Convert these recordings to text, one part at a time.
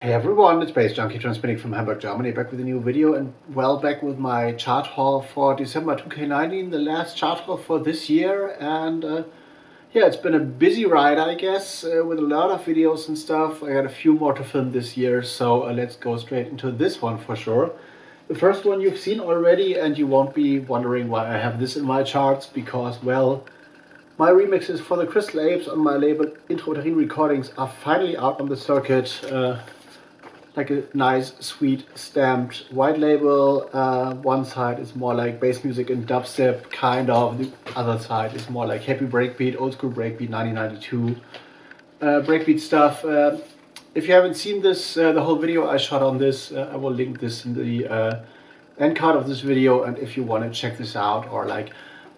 Hey everyone, it's baze.djunkiii transmitting from Hamburg, Germany, back with a new video and back with my chart haul for December 2K19, the last chart haul for this year. And yeah, it's been a busy ride, I guess, with a lot of videos and stuff. I got a few more to film this year, so let's go straight into this one for sure. The first one you've seen already, and you won't be wondering why I have this in my charts, because, well, my remixes for the Crystal Apes on my label Intrauterin recordings are finally out on the circuit. Like a nice, sweet, stamped white label. One side is more like bass music and dubstep, kind of. The other side is more like happy breakbeat, old school breakbeat, 1992 breakbeat stuff. If you haven't seen this, the whole video I shot on this, I will link this in the end card of this video. And if you want to check this out or like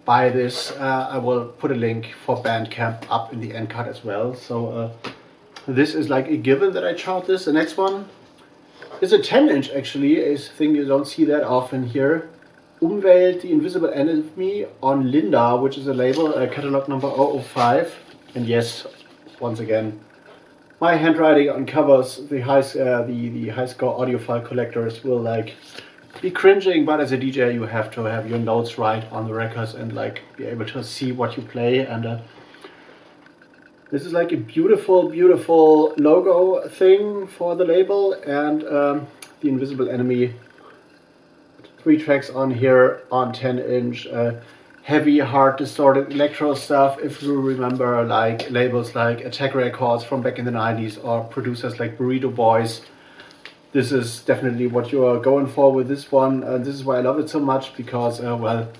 buy this, I will put a link for Bandcamp up in the end card as well. So this is like a given that I chart this. The next one is a 10-inch actually, a thing you don't see that often here. Umwelt, the Invisible Enemy on Linda, which is a label, catalog number 005. And yes, once again, my handwriting on covers, the high score audiophile collectors will like be cringing, but as a DJ you have to have your notes right on the records and like be able to see what you play. And this is like a beautiful, beautiful logo thing for the label, and the Invisible Enemy. 3 tracks on here on 10-inch, heavy, hard, distorted electro stuff. If you remember like labels like Attack Records from back in the 90s or producers like Burrito Boys, this is definitely what you are going for with this one. This is why I love it so much, because, well,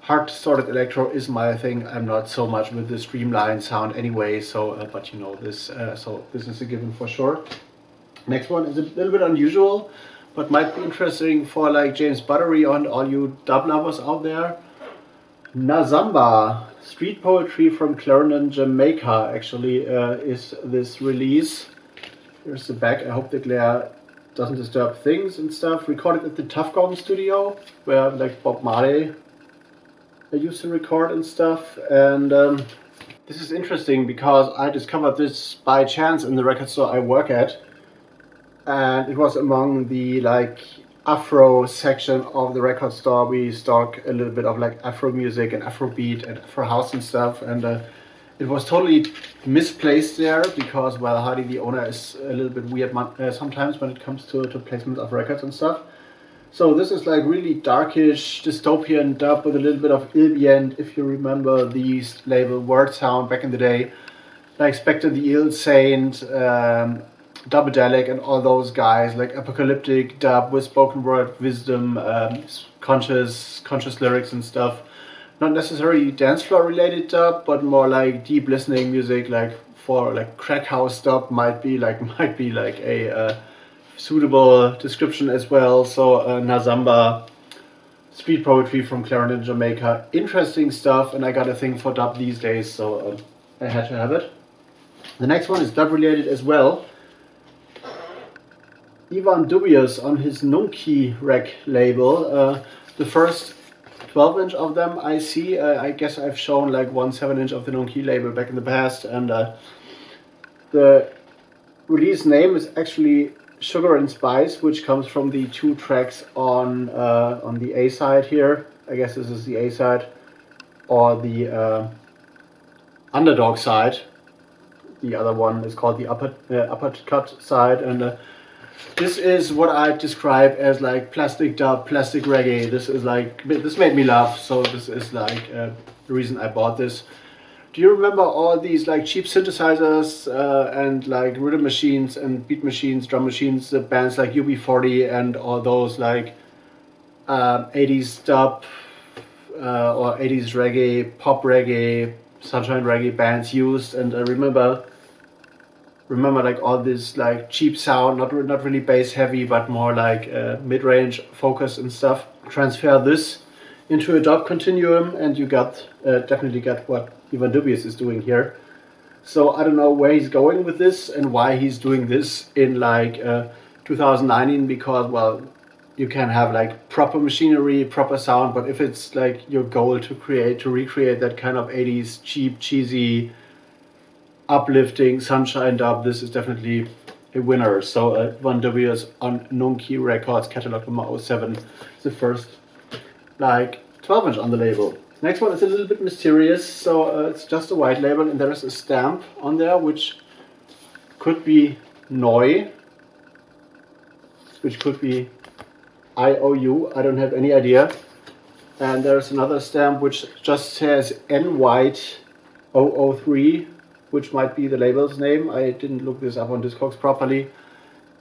hard distorted electro is my thing. I'm not so much with the streamlined sound anyway, so but you know this, so this is a given for sure. Next one is a little bit unusual, but might be interesting for like James Buttery and all you dub lovers out there. Nazamba, street poetry from Clarendon, Jamaica, actually is this release. Here's the back. I hope the glare doesn't disturb things and stuff. Recorded at the Tough Gong studio, where like Bob Marley I used to record and stuff. And this is interesting because I discovered this by chance in the record store I work at, and it was among the like Afro section of the record store. We stock a little bit of like Afro music and Afro beat and Afro house and stuff, and it was totally misplaced there because, well, Hardy the owner is a little bit weird sometimes when it comes to placement of records and stuff. So this is like really darkish, dystopian dub with a little bit of ambient. If you remember the label Word Sound back in the day, like Spectre the Ill Saint, Dubadelic and all those guys, like apocalyptic dub with spoken word wisdom, conscious lyrics and stuff. Not necessarily dance floor related dub, but more like deep listening music, like for like crack house dub might be like a suitable description as well. So Nazamba, street poetry from Clarendon, Jamaica, interesting stuff, and I got a thing for dub these days, so I had to have it. The next one is dub related as well. Ivan Dubious on his Nunki Rec label. The first 12-inch of them I see. I guess I've shown like 1 7-inch of the Nunki label back in the past, and the release name is actually Sugar and Spice, which comes from the 2 tracks on the A side here. I guess this is the A side, or the underdog side. The other one is called the uppercut side, and this is what I describe as like plastic dub, plastic reggae. This is like, this made me laugh, so this is like the reason I bought this. Do you remember all these like cheap synthesizers and like rhythm machines and beat machines, drum machines, the bands like UB40 and all those like 80s dub or 80s reggae, pop reggae, sunshine reggae bands used? And I remember like all this like cheap sound, not really bass heavy, but more like mid-range focus and stuff. Transfer this into a dub continuum, and you got definitely got what Ivan Dubious is doing here. So I don't know where he's going with this and why he's doing this in like 2019, because, well, you can have like proper machinery, proper sound, but if it's like your goal to recreate that kind of 80s cheap, cheesy, uplifting sunshine dub, this is definitely a winner. So Van de Weers on Gilb'r Records, catalog number 07, the first like 12-inch on the label. Next one is a little bit mysterious, so it's just a white label and there is a stamp on there which could be Neu, which could be IOU, I don't have any idea. And there's another stamp which just says N-White 003, which might be the label's name. I didn't look this up on Discogs properly.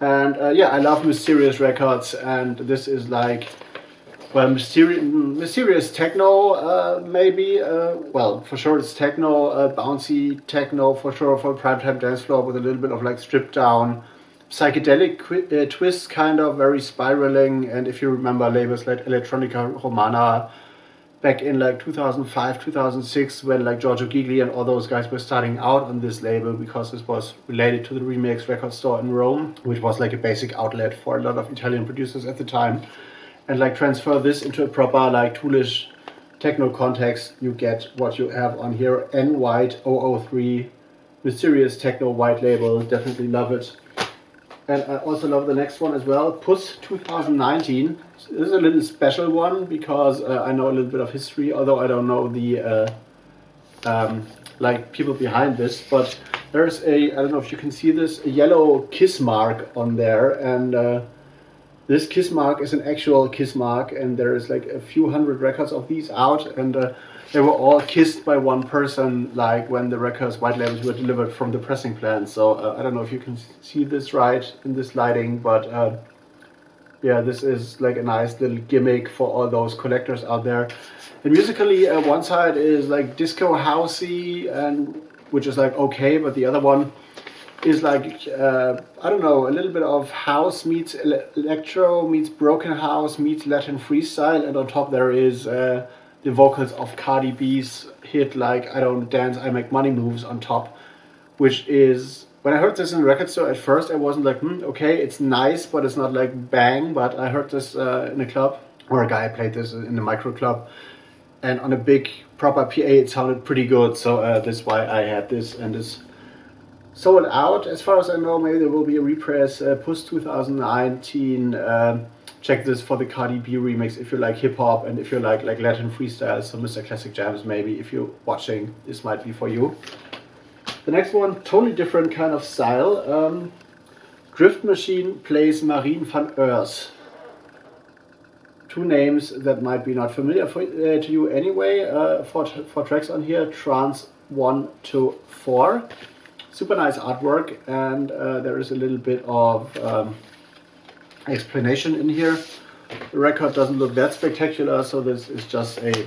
And yeah, I love mysterious records, and this is like, well, mysterious techno, maybe. Well, for sure it's techno, bouncy techno for sure, for primetime dance floor with a little bit of like stripped down psychedelic twist, kind of very spiraling. And if you remember labels like Electronica Romana back in like 2005, 2006, when like Giorgio Gigli and all those guys were starting out on this label, because this was related to the Remix record store in Rome, which was like a basic outlet for a lot of Italian producers at the time. And like transfer this into a proper like toolish techno context, you get what you have on here. N-White 003, mysterious techno white label, definitely love it. And I also love the next one as well, Puss 2019. This is a little special one because I know a little bit of history, although I don't know the like people behind this. But there's a, I don't know if you can see this, a yellow kiss mark on there, and this kiss mark is an actual kiss mark, and there is like a few hundred records of these out, and they were all kissed by one person, like when the records, white labels, were delivered from the pressing plant. So I don't know if you can see this right in this lighting, but yeah, this is like a nice little gimmick for all those collectors out there. And musically, one side is like disco housey, and which is like okay, but the other one is like, I don't know, a little bit of house meets electro, meets broken house, meets Latin freestyle, and on top there is the vocals of Cardi B's hit like I Don't Dance, I Make Money Moves on top, which is, when I heard this in the record store at first, I wasn't like, okay, it's nice, but it's not like bang. But I heard this in a club, or a guy played this in a micro club, and on a big proper PA it sounded pretty good. So that's why I had this, and this sold out as far as I know. Maybe there will be a repress, Puss 2019. Check this for the Cardi B remix if you like hip hop, and if you like Latin freestyle, so Mr. Classic Jams, maybe if you're watching, this might be for you. The next one, totally different kind of style. Drift Machine plays Marine van Eurs. Two names that might be not familiar to you anyway. For tracks on here, Trance 1 to 4. Super nice artwork, and there is a little bit of explanation in here. The record doesn't look that spectacular, so this is just a,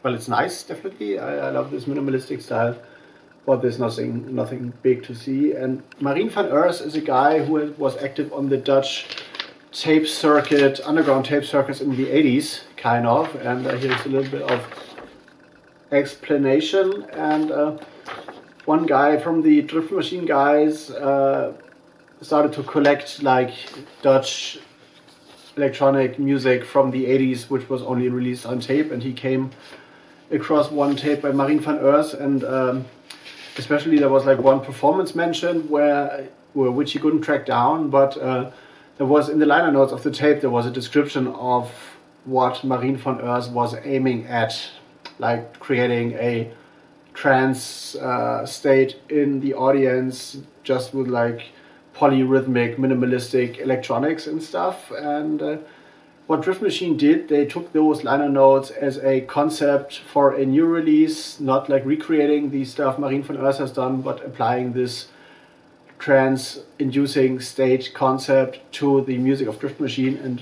well, it's nice, definitely. I love this minimalistic style, but there's nothing big to see. And Marine van Eurs is a guy who was active on the Dutch tape circuit, underground tape circuits in the 80s, kind of. And here's a little bit of explanation. And one guy from the Drift Machine guys started to collect like Dutch electronic music from the 80s, which was only released on tape, and he came across one tape by Marine van Eurs, and especially there was like one performance mentioned which he couldn't track down, but there was, in the liner notes of the tape, there was a description of what Marine van Eurs was aiming at, like creating a trance state in the audience, just with like polyrhythmic, minimalistic electronics and stuff. And what Drift Machine did, they took those liner notes as a concept for a new release, not like recreating the stuff Marine van Eurs has done, but applying this trance-inducing state concept to the music of Drift Machine. And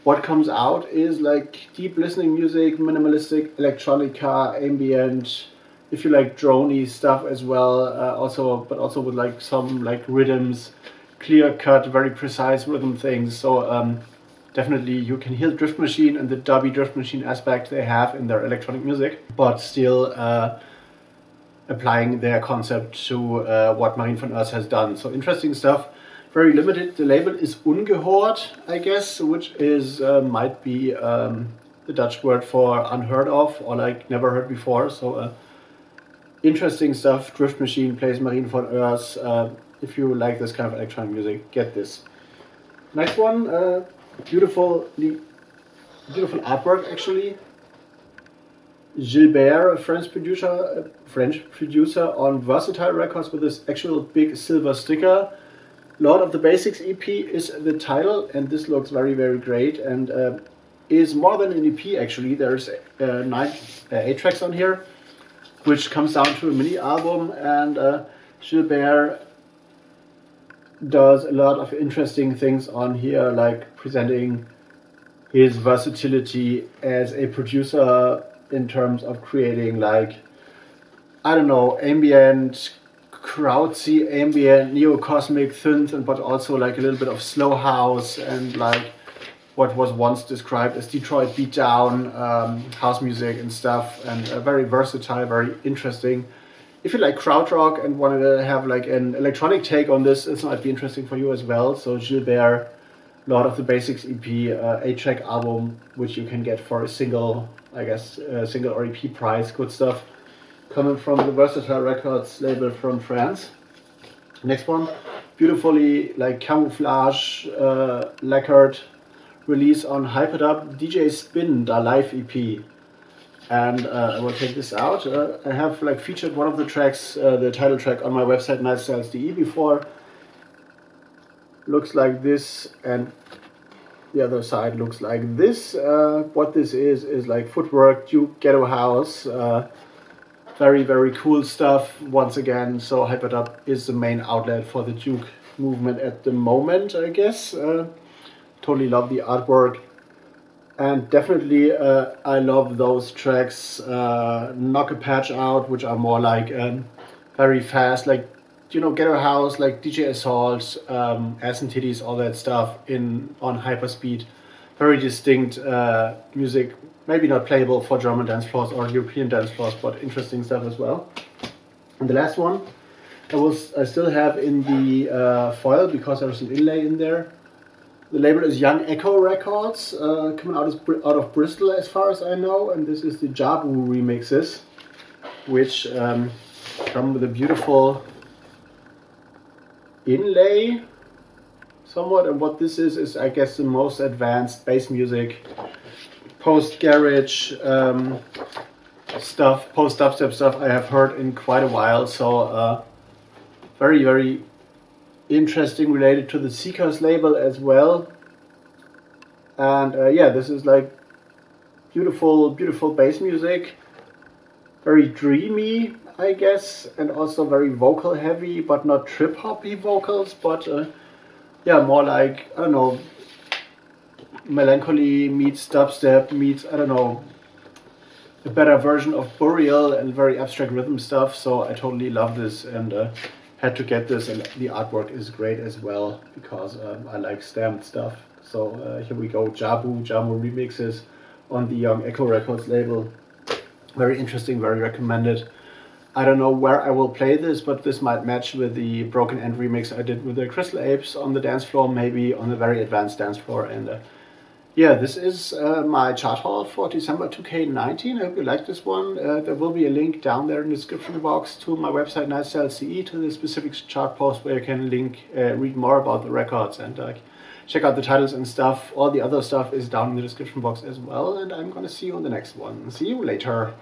what comes out is like deep listening music, minimalistic electronica, ambient, if you like droney stuff as well, but also with like some like rhythms, clear cut, very precise rhythm things. So definitely you can hear Drift Machine and the dubby Drift Machine aspect they have in their electronic music, but still applying their concept to what Marine van Eurs has done. So interesting stuff, very limited. The label is Ungehord, I guess, which is might be the Dutch word for unheard of, or like never heard before. So interesting stuff. Drift Machine plays Marine van Eurs. if you like this kind of electronic music, get this. Next one, beautiful artwork actually. Gilb'r, a French producer on Versatile Records with this actual big silver sticker. Lord of the Basics EP is the title, and this looks very, very great, and is more than an EP actually. There's 8 tracks on here, which comes down to a mini album, and Gilb'r does a lot of interesting things on here, like presenting his versatility as a producer in terms of creating, like, I don't know, ambient, crowdsy, ambient, neo-cosmic synth, and but also like a little bit of slow house and like what was once described as Detroit beatdown, house music and stuff, and very versatile, very interesting. If you like krautrock and wanted to have like an electronic take on this, this might be interesting for you as well. So Gilb'r, Lord of the Basics EP, 8-track album, which you can get for a single, I guess, single or EP price. Good stuff, coming from the Versatile Records label from France. Next one, beautifully like camouflage lacquered release on Hype It Up, DJ Spin, the live EP. And I will take this out. I have like featured one of the tracks, the title track, on my website nightstyles.de before. Looks like this, and the other side looks like this. What this is like footwork, Duke, ghetto house, very, very cool stuff once again. So Hype It Up is the main outlet for the Duke movement at the moment, I guess. Totally love the artwork, and definitely I love those tracks, Knock a Patch Out, which are more like very fast, like, you know, ghetto house, like DJ Assault, Ass and Titties, all that stuff on hyperspeed. Very distinct music, maybe not playable for German dance floors or European dance floors, but interesting stuff as well. And the last one I still have in the foil because there's an inlay in there. The label is Young Echo Records, coming out of Bristol as far as I know, and this is the Jabu remixes, which come with a beautiful inlay somewhat. And what this is I guess the most advanced bass music, post garage stuff, post dubstep stuff I have heard in quite a while. So very, very interesting, related to the Seekers label as well. And yeah, this is like beautiful bass music, very dreamy, I guess, and also very vocal heavy, but not trip hoppy vocals, but yeah, more like, I don't know, melancholy meets dubstep meets, I don't know, a better version of Burial, and very abstract rhythm stuff. So I totally love this, and had to get this, and the artwork is great as well because I like stamped stuff. So here we go, Jabu remixes on the Young Echo Records label. Very interesting, very recommended. I don't know where I will play this, but this might match with the Broken End remix I did with the Crystal Apes on the dance floor, maybe on the very advanced dance floor. And yeah, this is my chart haul for December 2K19. I hope you like this one. There will be a link down there in the description box to my website nightstyles.de, to the specific chart post where you can read more about the records and check out the titles and stuff. All the other stuff is down in the description box as well. And I'm gonna see you on the next one. See you later.